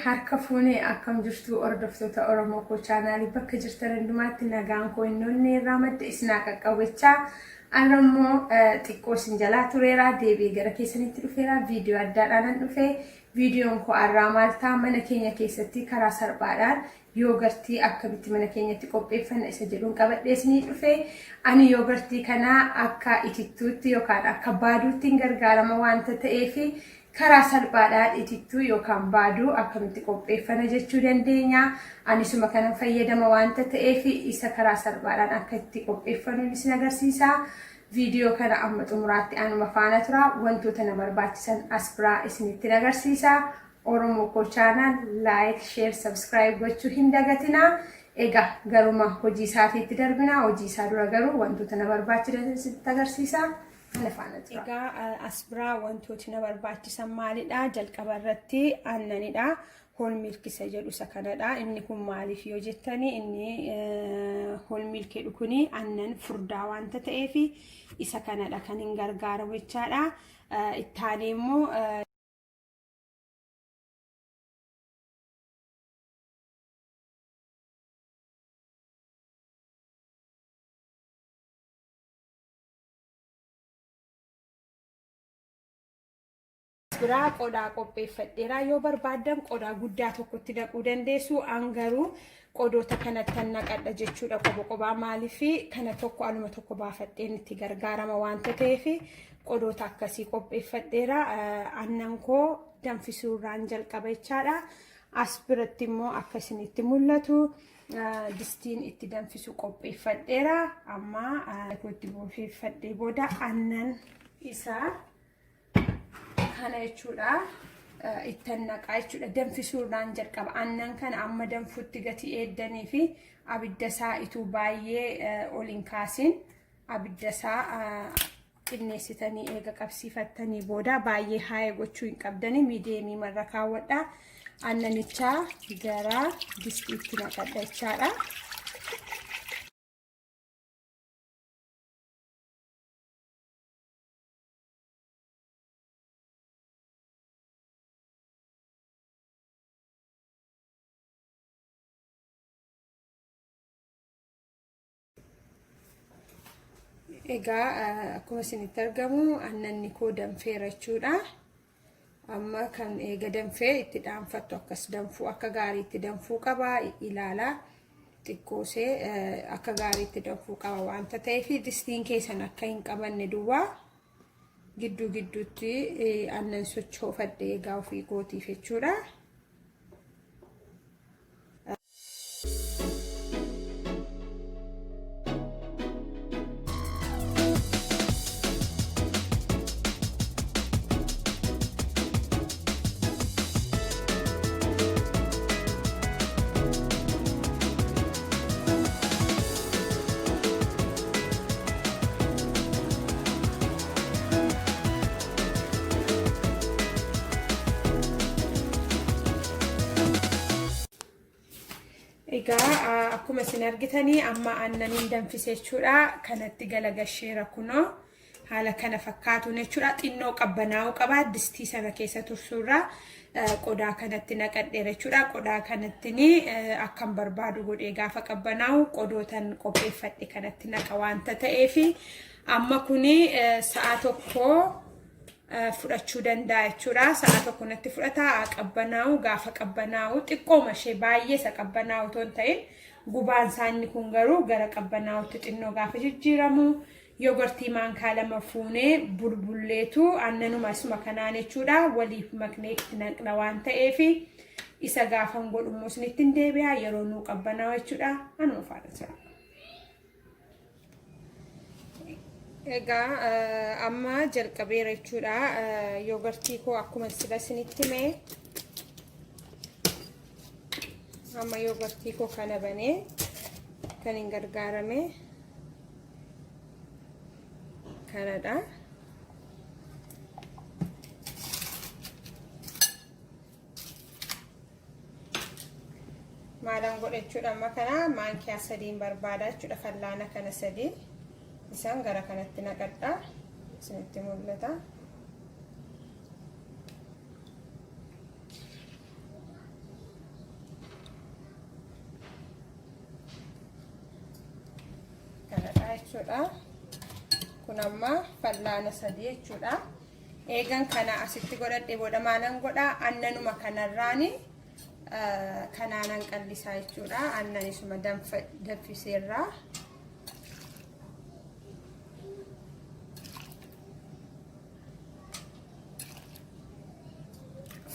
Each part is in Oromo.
harka fuunee akkam jirtu hordoftoota Oromoo koo chaanaalii bakka jirtan hundumaatti nagaan koo inni irraa madda isinaa qaqqabachaa anammoo xiqqoo isin jalaa tureera deebi'ee gara keessanitti dhufeera viidiyoo addaadhaan dhufe viidiyoon koo arraa maaltaa mana keenya keessatti karaa salphaadhaan yogurtii akkamitti mana keenyatti qopheeffanna isa jedhuun qabadhee isinii dhufe ani yogurtii kana akka itittuutti yookaan akka baaduutti gargaarama waanta ta'eef karaa salphaadhaan itittuu yookaan baaduu akkamitti qopheeffana jechuu dandeenya. Anisuma kana fayyadama waanta ta'eef isa karaa salphaadhaan akka itti qopheeffannu isin agarsiisa. Viidiyoo kana amma xumuraatti anuma faana tura. Wantoota na barbaachisan as biraa isinitti agarsiisa. Oromoo koo chaanaal like, share, subscribe gochuu hin dagatina. Egaa garuma hojii isaatiitti darbina. Hojii isaa dura garuu wantoota na barbaachisan isinitti agarsiisa. Egaa as biraa wantooti na barbaachisan maalidha? Jalqaba irratti aannanidha. Whole milk isa jedhu isa kanadha. Inni kun maaliif yoo jettani inni whole milk jedhu kuni aannan furdaa waanta ta'eef isa kanadha kan hin gargaaramu jechaadha. Ittaanee immoo biraa qodaa qopheeffadheera. Yoo barbaadan qodaa guddaa tokkotti naquu dandeessu. Angaruu qodoota kanatti naqadha jechuudha. Qobaa maaliif kana tokko aluma tokko baafadheen itti gargaarama waanta ta'eef qodoota akkasii qopheeffadheera. Aannan koo danfisuurraan jalqaba jechaadha. As biratti immoo akkasinitti mul'atu distiin itti danfisu qopheeffadheera. Amma itti buufeeffadhee booda aannan isaa kana jechuudha ittan naqaa jechuudha. Danfisuurraan jalqaba. Aannan kana amma danfutti gati eeddanii fi abidda isaa ituu baay'ee ol hin kaasin abidda isaa xinneessitanii eega qabsiifattanii booda baay'ee haaya gochuu hin qabdanii miidiyeemii marra kaawwadha. Aannanichaa gara distiitti naqadha jechaadha. Egaa akkuma isinitti argamu aannanni koo danfeera jechuudha. Amma kan eega danfee itti dhaanfattu akkas danfuu akka gaariitti danfuu qaba. Ilaalaa xiqqoosee akka gaariitti danfuu qaba waanta ta'eef distiin keessan akka hin qabanne duwwaa gidduu gidduutti aannan sochoofadhe egaa ofii kootiif jechuudha. Egaa akkuma isin argitanii amma aannaniin danfisee jechuudha. Kanatti galagasheera kunoo haala kana fakkaatuun jechuudha. Xinnoo qabbanaa'uu qaba. Distii sana keessa tursuurraa qodaa kanatti naqadheera jechuudha. Qodaa kanatti akkan barbaadu godhee gaafa qabbanaa'u qodootan qopheeffadhe kanatti naqa waanta ta'eef amma kuni sa'a tokko fudhachuu danda'a jechuudha. Sa'a tokko natti fudhata. Qabbanaa'u gaafa qabbanaa'u xiqqooma ishee baay'ee isa qabbanaa'u toon ta'in gubaan isaanii kun garuu gara qabbanaa'utti xinnoo gaafa jijjiiramu yogurtii maankaa lama fuunee bulbulleetu aannanuma isuma kanaan jechuudha. Waliif maknee itti naqna waan ta'eef isa gaafa godhummoo isinitti hin deebi'a yeroo nuu qabbanaa'u jechuudha. Anuma faana jira. Egaa amma jalqabeera jechuudha. Yogurtii koo akkuma sila isinitti hime amma yogurtii koo kana banee kan hin gargaarame kanadha. Maalaan godha jechuudha. Amma kana maankiyaa 3 barbaada jechuudha. Fallaana kana 3 isaan gara kanatti naqadha. Isinitti mul'ata. Kanadha jechuudha. Kun amma fallaana 3 jechuudha. Eegan kana asitti godhadhe booda maalan godha annanuma kanarraani kanaanan qallisaa jechuudha. Annanisuma danfiseerraa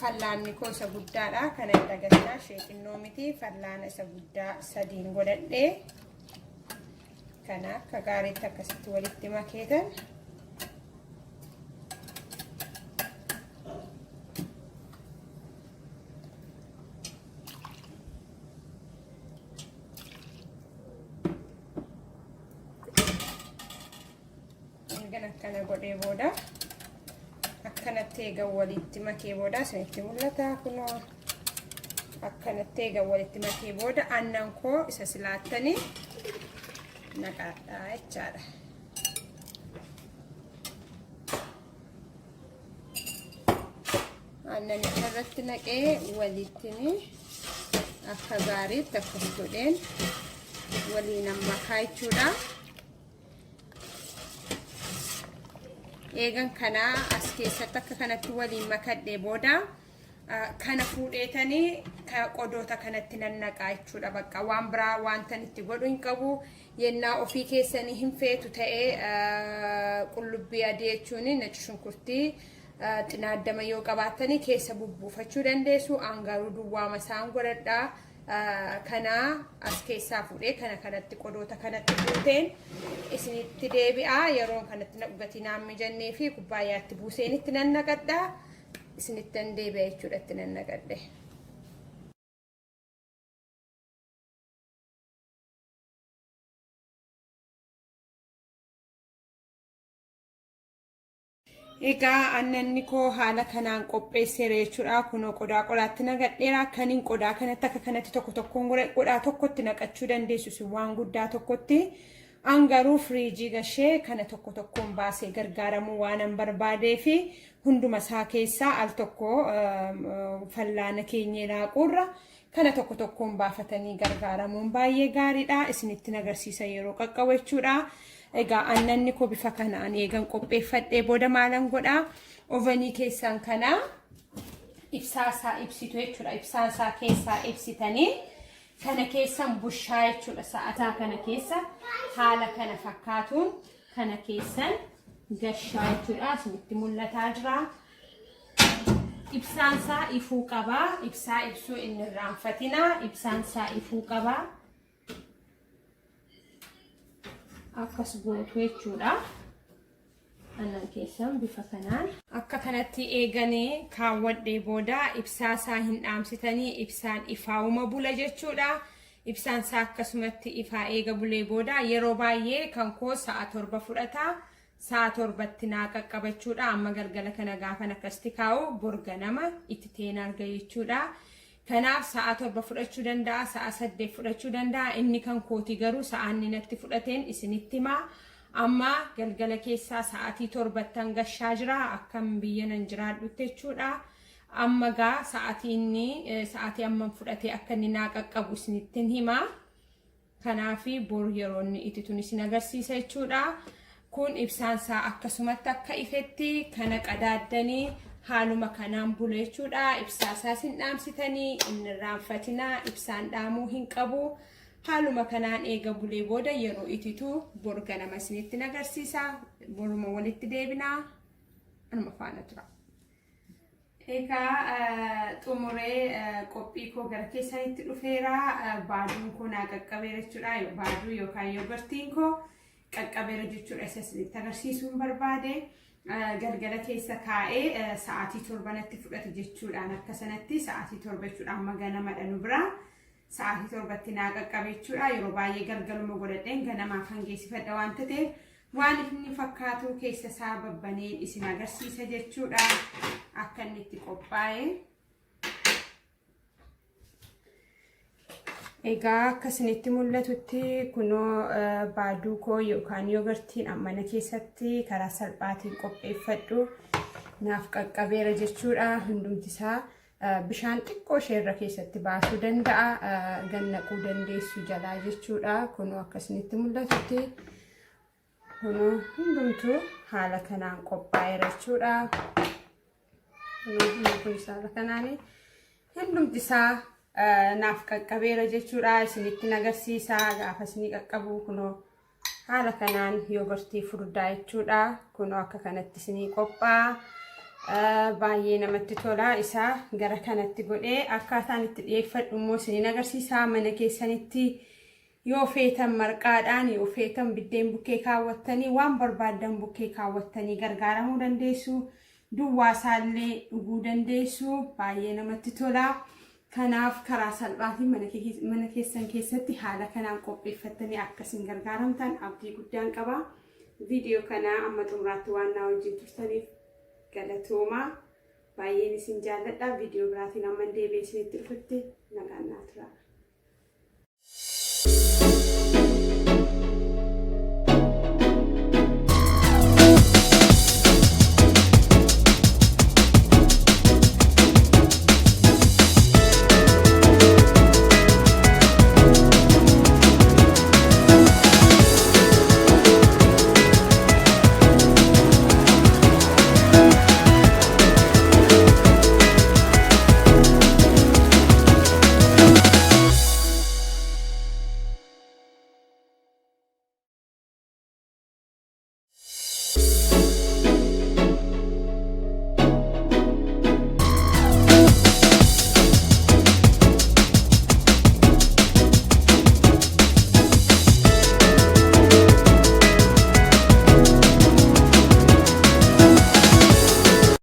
fallaanni koo isa guddaadha. Kana irra gashaa sheekinnoo miti. Fallaana isa guddaa 3 godhadhee kana akka gaariitti akkasitti walitti makeetan akkana godhee booda akkanatti eegan walitti makee booda isinitti mul'ata. Kunoo akkanatti eegan walitti makee booda aannan koo isa silaattanii naqadha jechaadha. Aannan irratti naqee walitti akka gaariitti akkasi godheen waliin makaa jechuudha. Eegan kana as keessatti akka kanatti waliin makadhee booda kana fuudheetanii qodoota kanatti nannaqaa jechuudha. Bakka waan biraa wanta itti godhu hin qabu. Yennaa ofii keessanii hin feetu ta'ee qullubbii adii jechuun nachi shunkurtii xinaaddama yoo qabaattanii keessa bubbuufachuu dandeessu. Angaruu duwwaa masaan godhadhaa. Kana as keessaa fuudhee kana kanatti qodoota kanatti buuteen isinitti deebi'a. Yeroo kanatti naqgatii naammi jennee fi kubbaayyaatti buuseen itti nannaqadha. Isinitti deebi'a jechuudha itti nannaqadhe. Egaa annanni koo haala kanaan qopheessee jechuudha. Kunoo qodaa qodaatti naqadheera. Kaniin qodaa kanatti akka kanatti tokko tokkoon qodaa tokkotti naqachuu dandeessu waan guddaa tokkotti. Angaruu firiijii gashee kana tokko tokkoon baasee gargaaramuu waan an barbaadee fi hunduma isaa keessaa al tokko fallaana keenya laaquurra kana tokko tokkoon baafatanii gargaaramuun baay'ee gaariidha. Isinitti agarsiisa yeroo qaqqabu jechuudha. Egaa annanni koo bifa kanaan eegan qopheeffadhee booda maalan godhaa ovanii keessan kana ibsaasaa ibsitu jechuudha. Ibsaasaa keessaa ibsitanii kana keessan bushaa jechuudha. Sa'ataa kana keessa haala kana fakkaatuun kana keessan gashaa jechuudha. Isinitti mul'ataa jira. Ibsaansaa ifuu qabaa. Ibsaa ibsuu inni irraanfatina. Ibsaansaa ifuu qabaa. Akkas gootu jechuudha. Annan keessan bifa kanaan akka kanatti eeganii kaawwadhee booda ibsaasaa hin dhaamsitanii ibsaan ifaa'uma bula jechuudha. Ibsaansaa akkasumatti ifaa eega bulee booda yeroo baay'ee kan koo sa'a 7 fudhata. Sa'a 7tti naa qaqqabachuudha. Amma galgala kana gaafan akkasitti kaa'u borga nama itti teen arga jechuudha. Kanaaf sa'a 7 fudhachuu danda'a, sa'a 8 fudhachuu danda'a. Inni kan kooti garuu sa'aan inni natti fudhateen isinitti himaa. Amma galgala keessaa sa'aatii 7 gashaa jira. Akkam biyya nan jiraadhutti jechuudha. Amma gaa sa'aatii amma fudhatee akka inni naa qaqqabu isinittin himaa. Kanaafi bor yeroo inni itituun isin agarsiisa jechuudha. Kun ibsaansaa akkasumatti akka ifetti kana qadaaddanii haaluma kanaan bula jechuudha. Ibsaasaa sin dhaamsitanii inni irraanfatinaa. Ibsaan dhaamuu hin qabu. Haaluma kanaan eega bulee booda yeroo itituu borga nama isinitti agarsiisa. Boruma walitti deebinaa. Anuma faana tura. Egaa xumuree qophii koo gara keessanitti dhufeera. Baaduun koo naa qaqqabeera jechuudha. Baaduu yookaan yogurtiin koo qaqqabeera jechuudha. Isinitti agarsiisuun barbaade. Galgala keessa kaa'ee sa'aatii 7tti fudhate jechuudhaan akka sanatti sa'aatii 7 jechuudha. Amma ganamadha nu bira sa'aatii 7tti naa qaqqabe jechuudha. Yeroo baay'ee galgaluma godhadheen ganamaaf hangeessifadha waan ta'eef waan inni fakkaatu keessa isaa babbaneen isin agarsiisa jechuudha. Akka inni itti qophaa'e. Egaa akka isinitti mul'atutti kunoo baaduu koo yookaan yogurtiin mana keessatti karaa salphaatiin qopheeffadhu naaf qaqqabeera jechuudha. Hundumti isaa bishaan xiqqoo isheerra keessatti baasuu danda'a, gannaquu dandeessu jalaa jechuudha. Kunoo akka isinitti mul'atutti kunoo hundumtuu haala kanaan qophaa'eera jechuudha. Kunoo kun haala kanaan hundumti isaa naaf qaqqabeera jechuudha. Isinitti agarsiisa gaafa isinii qaqqabu kunoo haala kanaan yogurtii furdaa jechuudha. Kunoo akka kanatti isinii qophaa'a. Baay'ee namatti tola. Isaa gara kanatti godhee akkaataan itti dhiyeeffadhu immoo isiniin agarsiisa. Mana keessanitti yoo feetan marqaadhaan yoo feetan biddeen bukkee kaawwattanii waan barbaadan bukkee kaawwattanii gargaaramuu dandeessu. Duwwaa isaallee dhuguu dandeessu. Baay'ee namatti tola. Kanaaf karaa salphaatiin mana keessan keessatti haala kanaan qopheeffattanii akkasiin gargaaramtan abdii guddaan qaba. Viidiyoo kana amma xumuraatti waan na wajjin turtaniif galatooma. Baay'een isin jaalladha. Viidiyoo biraatiin amma deebi'ee isinitti dhufutti nagaan naa tura.